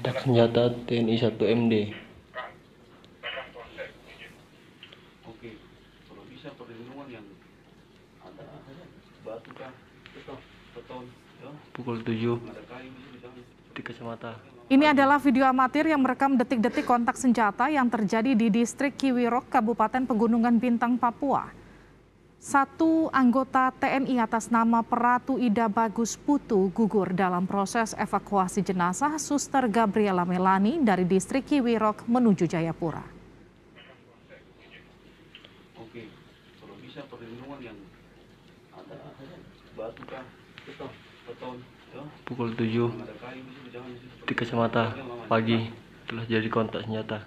kontak senjata TNI 1 MD. Oke, kalau bisa perlindungan yang ada batu kah, beton, ya. Pukul 7 Ada kayu di sana. di kacamata. Ini adalah video amatir yang merekam detik-detik kontak senjata yang terjadi di distrik Kiwirok, Kabupaten Pegunungan Bintang, Papua. Satu anggota TNI atas nama Peratu Ida Bagus Putu gugur dalam proses evakuasi jenazah Suster Gabriela Melani dari distrik Kiwirok menuju Jayapura. Oke, kalau bisa perlindungan yang ada batu kah, beton, ya. Pukul 7 Ada kayu di sana. di kacamata pagi telah jadi kontak senjata.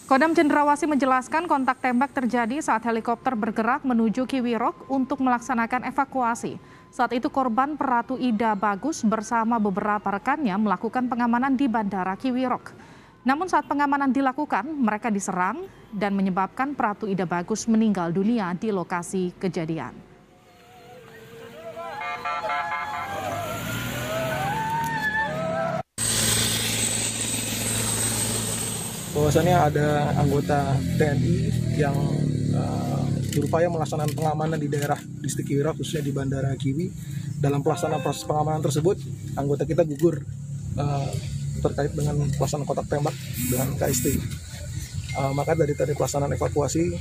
Kodam Cendrawasih menjelaskan kontak tembak terjadi saat helikopter bergerak menuju Kiwirok untuk melaksanakan evakuasi. Saat itu korban Peratu Ida Bagus bersama beberapa rekannya melakukan pengamanan di Bandara Kiwirok. Namun saat pengamanan dilakukan, mereka diserang dan menyebabkan Peratu Ida Bagus meninggal dunia di lokasi kejadian. Bahwasannya ada anggota TNI yang berupaya melaksanakan pengamanan di daerah distrik Kiwirok, khususnya di Bandara Kiwi. Dalam pelaksanaan proses pengamanan tersebut, anggota kita gugur terkait dengan pelaksanaan kontak tembak dengan KST. Maka dari tadi pelaksanaan evakuasi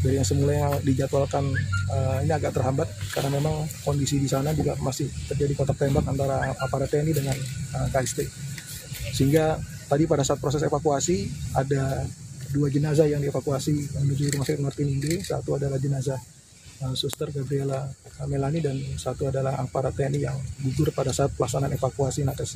dari yang semula dijadwalkan ini agak terhambat karena memang kondisi di sana juga masih terjadi kontak tembak antara aparat TNI dengan KST. Sehingga tadi pada saat proses evakuasi ada 2 jenazah yang dievakuasi menuju Rumah Sakit Martin Inde. Satu adalah jenazah Suster Gabriela Melani dan satu adalah aparat TNI yang gugur pada saat pelaksanaan evakuasi nakes.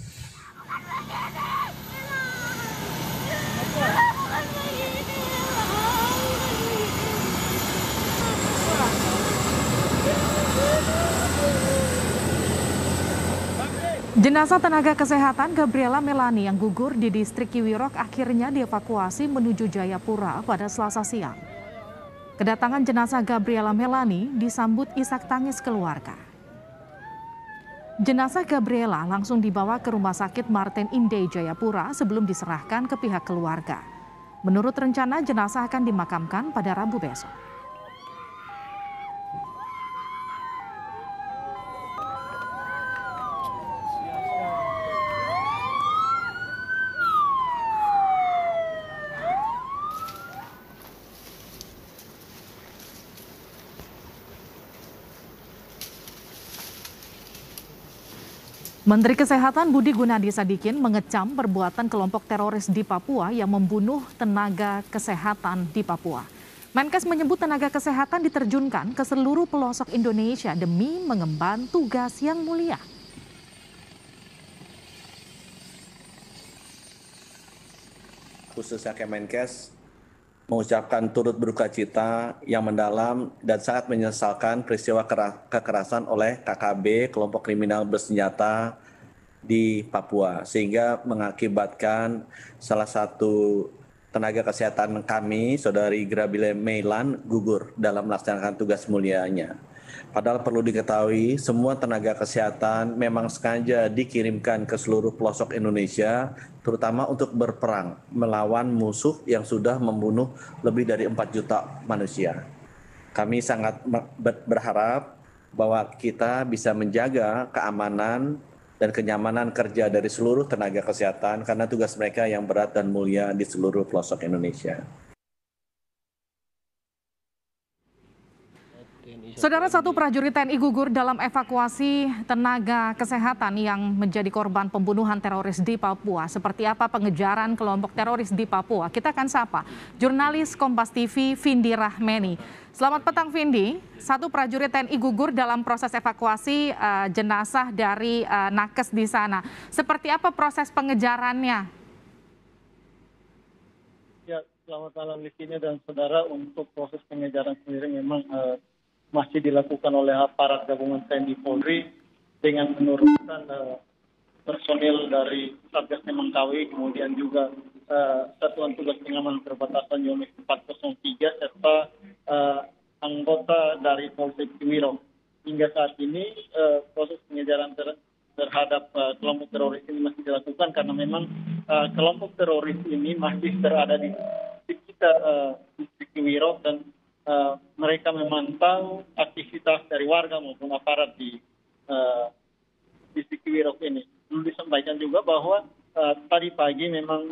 Jenazah tenaga kesehatan Gabriela Melani yang gugur di distrik Kiwirok akhirnya dievakuasi menuju Jayapura pada Selasa siang. Kedatangan jenazah Gabriela Melani disambut isak tangis keluarga. Jenazah Gabriela langsung dibawa ke Rumah Sakit Martin Inde Jayapura sebelum diserahkan ke pihak keluarga. Menurut rencana, jenazah akan dimakamkan pada Rabu besok. Menteri Kesehatan Budi Gunadi Sadikin mengecam perbuatan kelompok teroris di Papua yang membunuh tenaga kesehatan di Papua. Menkes menyebut tenaga kesehatan diterjunkan ke seluruh pelosok Indonesia demi mengemban tugas yang mulia. Khususnya Kemenkes mengucapkan turut berduka cita yang mendalam dan sangat menyesalkan peristiwa kekerasan oleh KKB, kelompok kriminal bersenjata di Papua, sehingga mengakibatkan salah satu tenaga kesehatan kami, Saudari Gabriela Melani, gugur dalam melaksanakan tugas mulianya. Padahal perlu diketahui, semua tenaga kesehatan memang sengaja dikirimkan ke seluruh pelosok Indonesia, terutama untuk berperang melawan musuh yang sudah membunuh lebih dari 4 juta manusia. Kami sangat berharap bahwa kita bisa menjaga keamanan dan kenyamanan kerja dari seluruh tenaga kesehatan karena tugas mereka yang berat dan mulia di seluruh pelosok Indonesia. Saudara, satu prajurit TNI gugur dalam evakuasi tenaga kesehatan yang menjadi korban pembunuhan teroris di Papua. Seperti apa pengejaran kelompok teroris di Papua? Kita akan sapa jurnalis Kompas TV Vindi Rahmeni. Selamat petang Vindi, satu prajurit TNI gugur dalam proses evakuasi jenazah dari nakes di sana. Seperti apa proses pengejarannya? Ya, selamat malam Livina dan saudara. Untuk proses pengejaran sendiri memang masih dilakukan oleh aparat gabungan TNI Polri dengan menurunkan personil dari Satgas Nemangkawi, kemudian juga Satuan Tugas Pengamanan Perbatasan Yones 403 serta anggota dari Polsek Ciwidey. Hingga saat ini proses pengejaran terhadap kelompok teroris ini masih dilakukan karena memang kelompok teroris ini masih berada di sekitar distrik Ciwidey dan mereka memantau aktivitas dari warga maupun aparat di distrik Ciwidey ini. Perlu disampaikan juga bahwa tadi pagi memang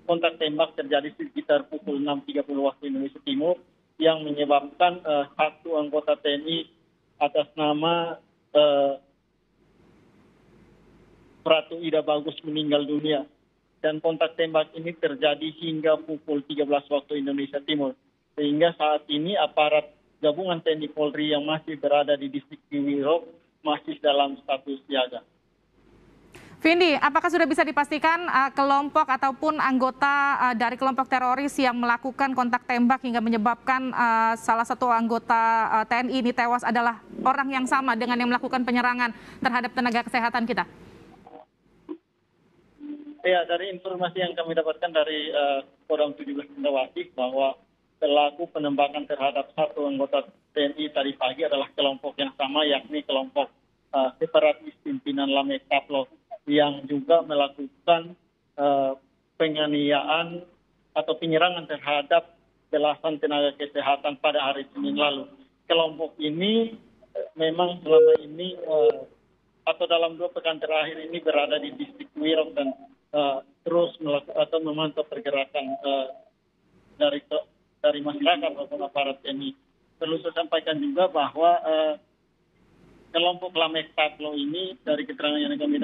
kontak tembak terjadi sekitar pukul 6.30 waktu Indonesia Timur yang menyebabkan satu anggota TNI atas nama Pratu Ida Bagus meninggal dunia. Dan kontak tembak ini terjadi hingga pukul 13 waktu Indonesia Timur. Sehingga saat ini aparat gabungan TNI Polri yang masih berada di distrik Ciwidey masih dalam status siaga. Vindi, apakah sudah bisa dipastikan kelompok ataupun anggota dari kelompok teroris yang melakukan kontak tembak hingga menyebabkan salah satu anggota TNI ini tewas adalah orang yang sama dengan yang melakukan penyerangan terhadap tenaga kesehatan kita? Ya, dari informasi yang kami dapatkan dari Kodam 17 Cendrawasih bahwa pelaku penembakan terhadap satu anggota TNI tadi pagi adalah kelompok yang sama, yakni kelompok separatis pimpinan Lamek Kaplo, yang juga melakukan penganiayaan atau penyerangan terhadap belasan tenaga kesehatan pada hari Senin lalu. Kelompok ini memang selama ini atau dalam 2 pekan terakhir ini berada di distrik Ciwidey dan terus melakukan atau memantau pergerakan dari masyarakat maupun aparat TNI. Perlu saya sampaikan juga bahwa kelompok Lamek Kaplo ini dari keterangan yang kami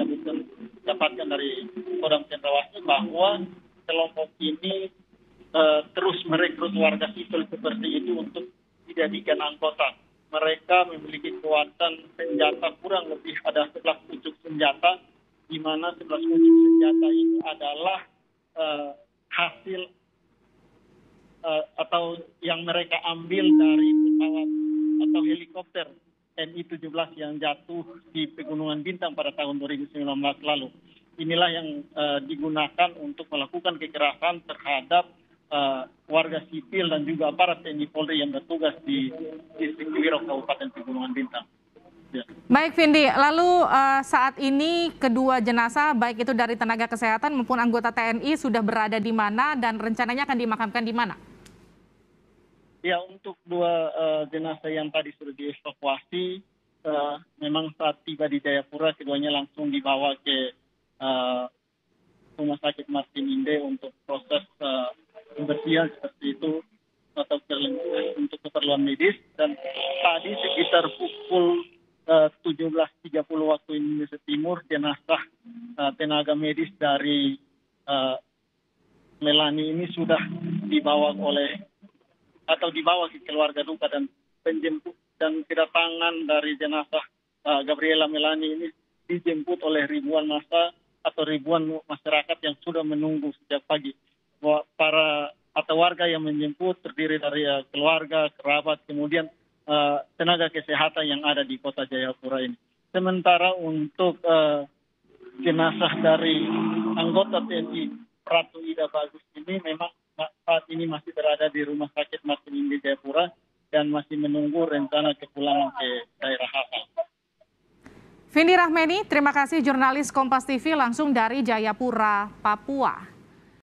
dapatkan dari Kodam Cendrawasih bahwa kelompok ini terus merekrut warga sipil seperti itu untuk dijadikan anggota. Mereka memiliki kekuatan senjata kurang lebih ada 11 pucuk senjata, di mana 11 pucuk senjata ini adalah hasil atau yang mereka ambil dari pesawat atau helikopter Mi-17 yang jatuh di Pegunungan Bintang pada tahun 2019 lalu. Inilah yang digunakan untuk melakukan kekerasan terhadap warga sipil dan juga aparat TNI Polri yang bertugas di distrik Ciwidey Kabupaten Pegunungan Bintang. Ya. Baik Vindi, lalu saat ini kedua jenazah baik itu dari tenaga kesehatan maupun anggota TNI sudah berada di mana dan rencananya akan dimakamkan di mana? Ya, untuk 2 jenazah yang tadi sudah dievakuasi, memang saat tiba di Jayapura keduanya langsung dibawa ke Rumah Sakit Martin Inde untuk proses pembersihan seperti itu atau untuk keperluan medis. Dan tadi sekitar pukul 17.30 waktu Indonesia Timur, jenazah tenaga medis dari Melani ini sudah dibawa ke keluarga duka, dan penjemput dan kedatangan dari jenazah Gabriela Melani ini dijemput oleh ribuan massa atau ribuan masyarakat yang sudah menunggu sejak pagi. Para atau warga yang menjemput terdiri dari keluarga, kerabat, kemudian tenaga kesehatan yang ada di Kota Jayapura ini. Sementara untuk jenazah dari anggota TNI Pratu Ida Bagus ini memang saat ini masih berada di Rumah Sakit Martin Inde Jayapura dan masih menunggu rencana kepulangan ke daerah asal. Vindi Rahmeni, terima kasih jurnalis Kompas TV langsung dari Jayapura, Papua.